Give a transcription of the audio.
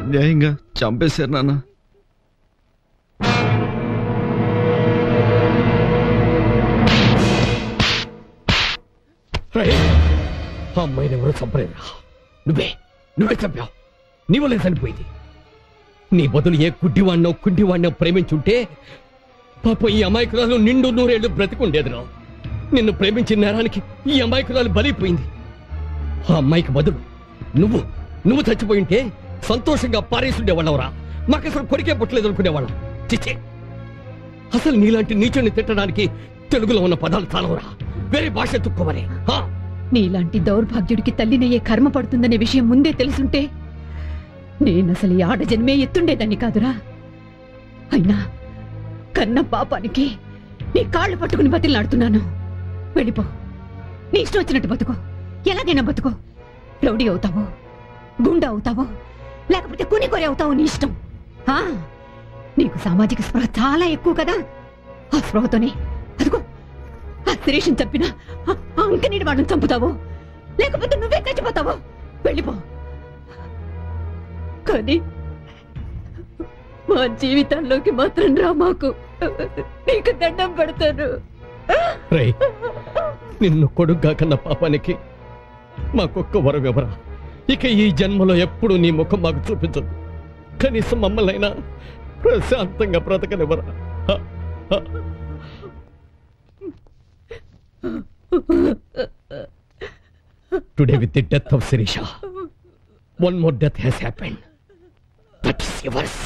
అన్యాయంగా చంపేశారు నాన్న. అమ్మాయిని ఎవరు చంపలేదురా, నువ్వే చంపావు. నీ వల్లే చనిపోయింది. నీ బదులు ఏ కుంటివాణ్ణో ప్రేమించుంటే పాప ఈ అమాయకురాలు నిండు 100 ఏళ్ళు బ్రతికుండేదిరా. నిన్ను ప్రేమించిన నేరానికి ఈ అమాయకురాలు బలైపోయింది. ఆ అమ్మాయికి బదులు నువ్వు చచ్చిపోయింటే సంతోషంగా పారేసుండేవాళ్ళవరా. మాకసలు కొరికే పుట్టలేదు అనుకునేవాళ్ళం. చిచ్చే, అసలు నీలాంటి నీచుని తిట్టడానికి తెలుగులో ఉన్న పదాలు చాలవరా. వేరే భాష తుక్కోమని. నీలాంటి దౌర్భాగ్యుడికి తల్లినయ్యే కర్మ పడుతుందనే విషయం ముందే తెలుసుంటే నేనసలు ఈ ఆడ జన్మే ఎత్తుండేదాన్ని కాదురా. అయినా కన్న పాపానికి నీ కాళ్ళు పట్టుకుని బతిలాడుతున్నాను. వెళ్ళిపో, నీ ఇష్టం వచ్చినట్టు బతుకో. ఎలాగైనా బతుకో. రౌడీ అవుతావో, గుండా అవుతావో, లేకపోతే కొరి అవుతావో, నీ ఇష్టం. నీకు సామాజిక స్పృహ చాలా ఎక్కువ కదా. ఆ స్పృహతోనే అదిగో ఆ శిరీష్ చంపిన అంకనీడి వాడిని చంపుతావో, లేకపోతే నువ్వే చచ్చిపోతావో. వెళ్ళిపో. కానీ మా జీవితాల్లోకి మాత్రం రా. మాకు నీకు దండం పెడతాను. నిన్ను కొడుగ్గా కన్న పాపానికి మాకొక్క వరం ఎవరా. ఇక ఈ జన్మలో ఎప్పుడు నీ ముఖం మాకు చూపించదు. కనీసం మమ్మల్నైనా ప్రశాంతంగా బ్రతకనివ్వరా. Today with the death of Sirisha, one more death has happened. That is yours.